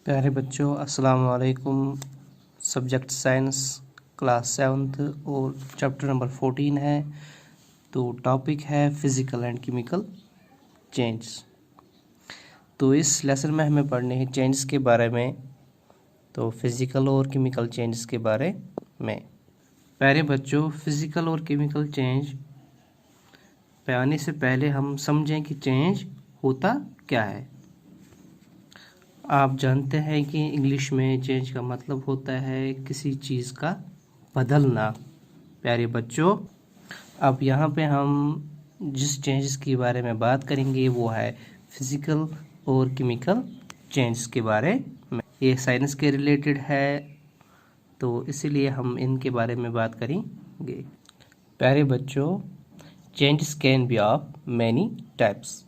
प्यारे बच्चों, अस्सलाम वालेकुम। सब्जेक्ट साइंस क्लास 7th और चैप्टर नंबर 14 है। तो टॉपिक है फिज़िकल एंड केमिकल चेंज। तो इस लेसन में हमें पढ़ने हैं चेंज के बारे में, तो फिज़िकल और केमिकल चेंज के बारे में। प्यारे बच्चों, फिज़िकल और केमिकल चेंज पे आने से पहले हम समझें कि चेंज होता क्या है। आप जानते हैं कि इंग्लिश में चेंज का मतलब होता है किसी चीज़ का बदलना। प्यारे बच्चों, अब यहाँ पे हम जिस चेंजेस के बारे में बात करेंगे वो है फिज़िकल और केमिकल चेंज के बारे में। ये साइंस के रिलेटेड है, तो इसीलिए हम इनके बारे में बात करेंगे। प्यारे बच्चों, changes can be of many types.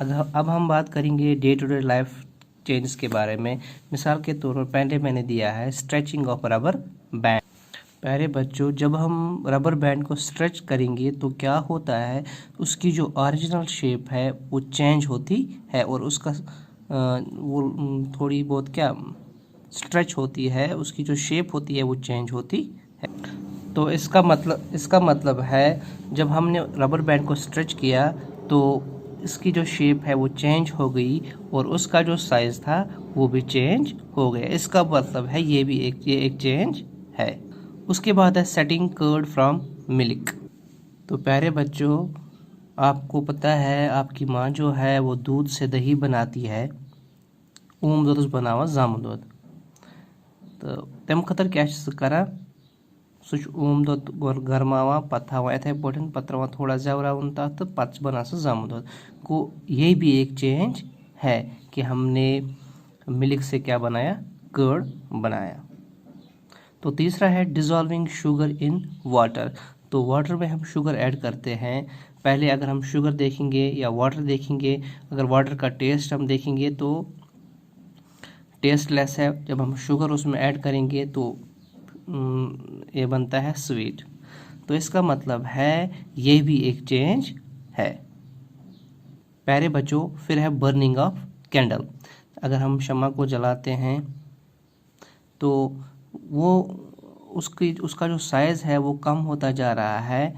अब हम बात करेंगे day to day life changes के बारे में। मिसाल के तौर पर पहले मैंने दिया है स्ट्रेचिंग ऑफ रबर बैंड। प्यारे बच्चों, जब हम रबर बैंड को स्ट्रेच करेंगे तो क्या होता है, उसकी जो ओरिजिनल शेप है वो चेंज होती है और उसका वो थोड़ी बहुत क्या स्ट्रेच होती है, उसकी जो शेप होती है वो चेंज होती है। तो इसका मतलब है जब हमने रबर बैंड को स्ट्रेच किया तो इसकी जो शेप है वो चेंज हो गई और उसका जो साइज़ था वो भी चेंज हो गया। इसका मतलब है ये एक चेंज है। उसके बाद है सेटिंग कर्ड फ्रॉम मिल्क। तो प्यारे बच्चों, आपको पता है आपकी माँ जो है वो दूध से दही बनाती है, ऊम दूध बनावा जामुन दूध। तो तम खतर क्या करा, ऊम दूध गरमावा पत्ता थवा इथे पठन पत्रवा थोड़ा जवरावन तथ तो पच बना जामुन दूध को। ये भी एक चेंज है कि हमने मिल्क से क्या बनाया, कर्ड बनाया। तो तीसरा है डिज़ोल्विंग शुगर इन वाटर। तो वाटर में हम शुगर ऐड करते हैं। पहले अगर हम शुगर देखेंगे या वाटर देखेंगे, अगर वाटर का टेस्ट हम देखेंगे तो टेस्टलेस है। जब हम शुगर उसमें ऐड करेंगे तो ये बनता है स्वीट। तो इसका मतलब है ये भी एक चेंज है। प्यारे बच्चों, फिर है बर्निंग ऑफ कैंडल। अगर हम शम्मा को जलाते हैं तो वो उसका जो साइज़ है वो कम होता जा रहा है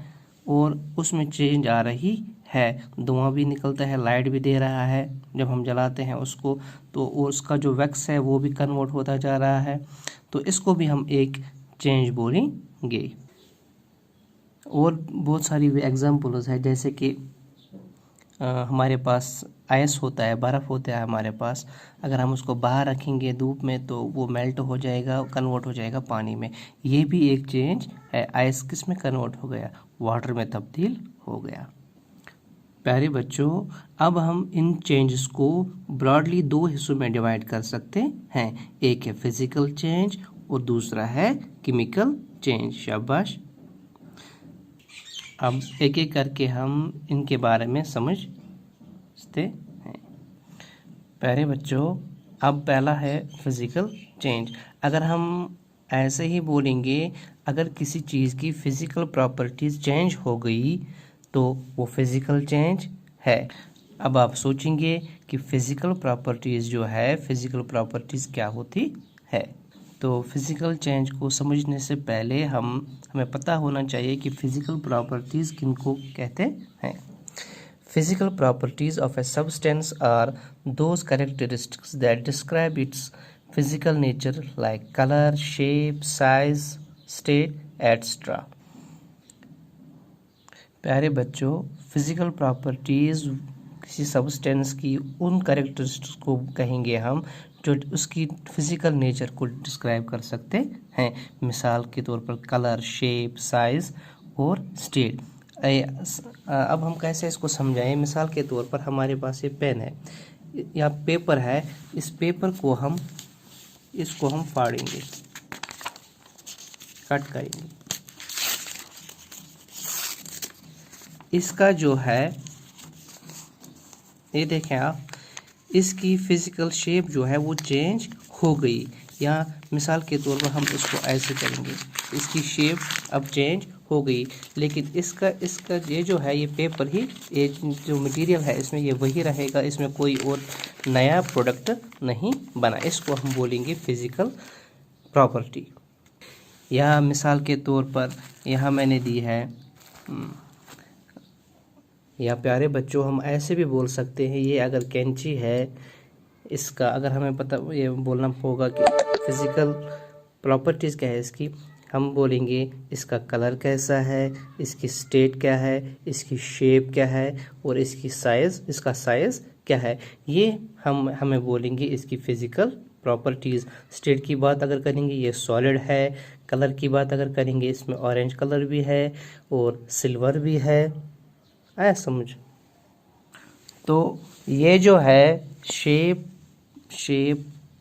और उसमें चेंज आ रही है। धुआं भी निकलता है, लाइट भी दे रहा है जब हम जलाते हैं उसको, तो उसका जो वैक्स है वो भी कन्वर्ट होता जा रहा है। तो इसको भी हम एक चेंज बोलेंगे। और बहुत सारी एग्जाम्पल्स है, जैसे कि हमारे पास आइस होता है, बर्फ़ होता है हमारे पास। अगर हम उसको बाहर रखेंगे धूप में तो वो मेल्ट हो जाएगा, कन्वर्ट हो जाएगा पानी में। ये भी एक चेंज है। आइस किस में कन्वर्ट हो गया, वाटर में तब्दील हो गया। प्यारे बच्चों, अब हम इन चेंजेस को ब्रॉडली दो हिस्सों में डिवाइड कर सकते हैं। एक है फिजिकल चेंज और दूसरा है केमिकल चेंज। शाबाश। अब एक एक करके हम इनके बारे में समझते हैं। प्यारे बच्चों, अब पहला है फिजिकल चेंज। अगर हम ऐसे ही बोलेंगे, अगर किसी चीज़ की फिजिकल प्रॉपर्टीज चेंज हो गई तो वो फिजिकल चेंज है। अब आप सोचेंगे कि फिजिकल प्रॉपर्टीज जो है, फिजिकल प्रॉपर्टीज क्या होती है। तो फिजिकल चेंज को समझने से पहले हमें पता होना चाहिए कि फिजिकल प्रॉपर्टीज किनको कहते हैं। Physical properties of a substance are those characteristics that describe its physical nature like colour, shape, size, state etcetera. प्यारे बच्चों, फिजिकल प्रॉपर्टीज किसी सब्सटेंस की उन कैरेक्टरिस्टिक्स को कहेंगे हम जो उसकी फिजिकल नेचर को डिस्क्राइब कर सकते हैं। मिसाल के तौर पर कलर, शेप, साइज और स्टेट। अब हम कैसे इसको समझाएं। मिसाल के तौर पर हमारे पास ये पेन है या पेपर है, इस पेपर को इसको हम फाड़ेंगे, कट करेंगे। इसका जो है, ये देखें आप, इसकी फिजिकल शेप जो है वो चेंज हो गई। या मिसाल के तौर पर हम इसको ऐसे करेंगे, इसकी शेप अब चेंज हो गई, लेकिन इसका ये जो है ये पेपर ही, ये जो मटेरियल है इसमें ये वही रहेगा, इसमें कोई और नया प्रोडक्ट नहीं बना। इसको हम बोलेंगे फिजिकल प्रॉपर्टी। यहाँ मिसाल के तौर पर यहाँ मैंने दी है, या प्यारे बच्चों हम ऐसे भी बोल सकते हैं, ये अगर कैंची है, इसका अगर हमें पता ये बोलना होगा कि फिज़िकल प्रॉपर्टीज़ क्या है इसकी, हम बोलेंगे इसका कलर कैसा है, इसकी स्टेट क्या है, इसकी शेप क्या है और इसका साइज़ क्या है। ये हमें बोलेंगे इसकी फ़िज़िकल प्रॉपर्टीज़। स्टेट की बात अगर करेंगे ये सॉलिड है, कलर की बात अगर करेंगे इसमें ऑरेंज कलर भी है और सिल्वर भी है। आया समझ? तो ये जो है शेप,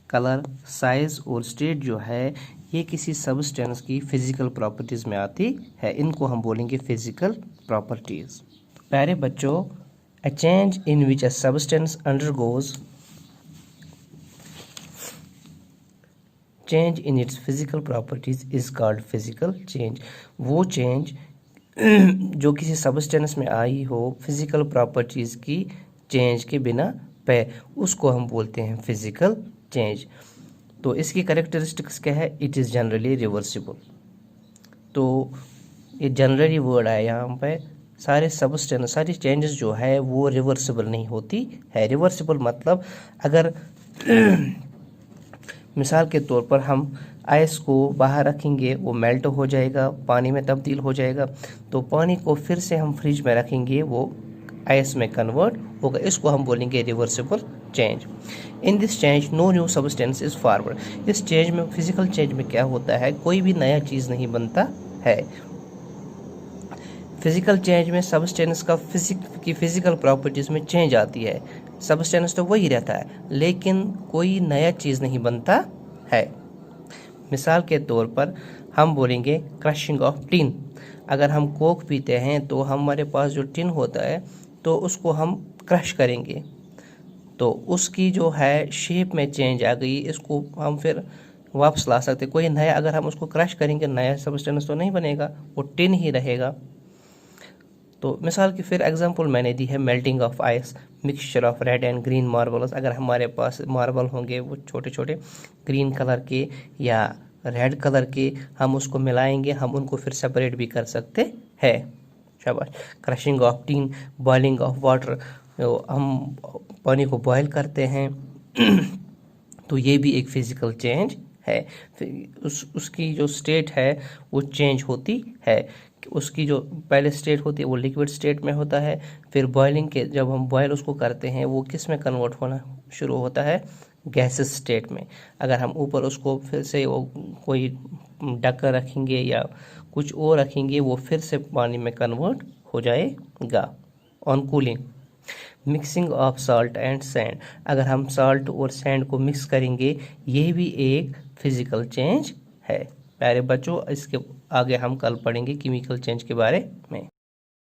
कलर, साइज़ और स्टेट जो है ये किसी सब्सटेंस की फिजिकल प्रॉपर्टीज़ में आती है, इनको हम बोलेंगे फिजिकल प्रॉपर्टीज़। प्यारे बच्चों, a change in which a substance undergoes change in its physical properties is called physical change. वो चेंज जो किसी सब्सटेंस में आई हो फिजिकल प्रॉपर्टीज़ की चेंज के बिना पे, उसको हम बोलते हैं फिजिकल चेंज। तो इसकी कैरेक्टरिस्टिक्स क्या है? It is generally reversible. तो ये जनरली वर्ड है, यहाँ पे सारे सब्सटेंस, सारी चेंजेस जो है वो रिवर्सिबल नहीं होती है। रिवर्सिबल मतलब अगर मिसाल के तौर पर हम आइस को बाहर रखेंगे वो मेल्ट हो जाएगा, पानी में तब्दील हो जाएगा, तो पानी को फिर से हम फ्रिज में रखेंगे वो आइस में कन्वर्ट होगा, इसको हम बोलेंगे reversible change. In this change no new substance is forward. इस चेंज में, फिजिकल चेंज में क्या होता है, कोई भी नया चीज़ नहीं बनता है। फिजिकल चेंज में सब्सटेंस का फिजिकल प्रॉपर्टीज़ में चेंज आती है, सब्सटेंस तो वही रहता है लेकिन कोई नया चीज़ नहीं बनता है। मिसाल के तौर पर हम बोलेंगे क्रशिंग ऑफ टिन। अगर हम कोक पीते हैं तो हमारे पास जो टिन होता है तो उसको हम क्रश करेंगे, तो उसकी जो है शेप में चेंज आ गई, इसको हम फिर वापस ला सकते। कोई नया, अगर हम उसको क्रश करेंगे नया सब्सटेंस तो नहीं बनेगा, वो टिन ही रहेगा। तो मिसाल की फिर एग्जांपल मैंने दी है melting of ice, mixture of red and green marbles. अगर हमारे पास मार्बल होंगे वो छोटे छोटे ग्रीन कलर के या रेड कलर के, हम उसको मिलाएंगे, हम उनको फिर सेपरेट भी कर सकते हैं। शाबाश। Crushing of tin, boiling of water, हम पानी को बॉयल करते हैं तो ये भी एक फिजिकल चेंज है। उसकी जो स्टेट है वो चेंज होती है। उसकी जो पहले स्टेट होती है वो लिक्विड स्टेट में होता है, फिर बॉइलिंग के जब हम बॉयल उसको करते हैं वो किस में कन्वर्ट होना शुरू होता है? गैसेस स्टेट में। अगर हम ऊपर उसको फिर से वो कोई ढक्कन रखेंगे या कुछ और रखेंगे वो फिर से पानी में कन्वर्ट हो जाएगा। On cooling, mixing of salt and sand. अगर हम सॉल्ट और सैंड को मिक्स करेंगे ये भी एक फिजिकल चेंज है। प्यारे बच्चों, इसके आगे हम कल पढ़ेंगे केमिकल चेंज के बारे में।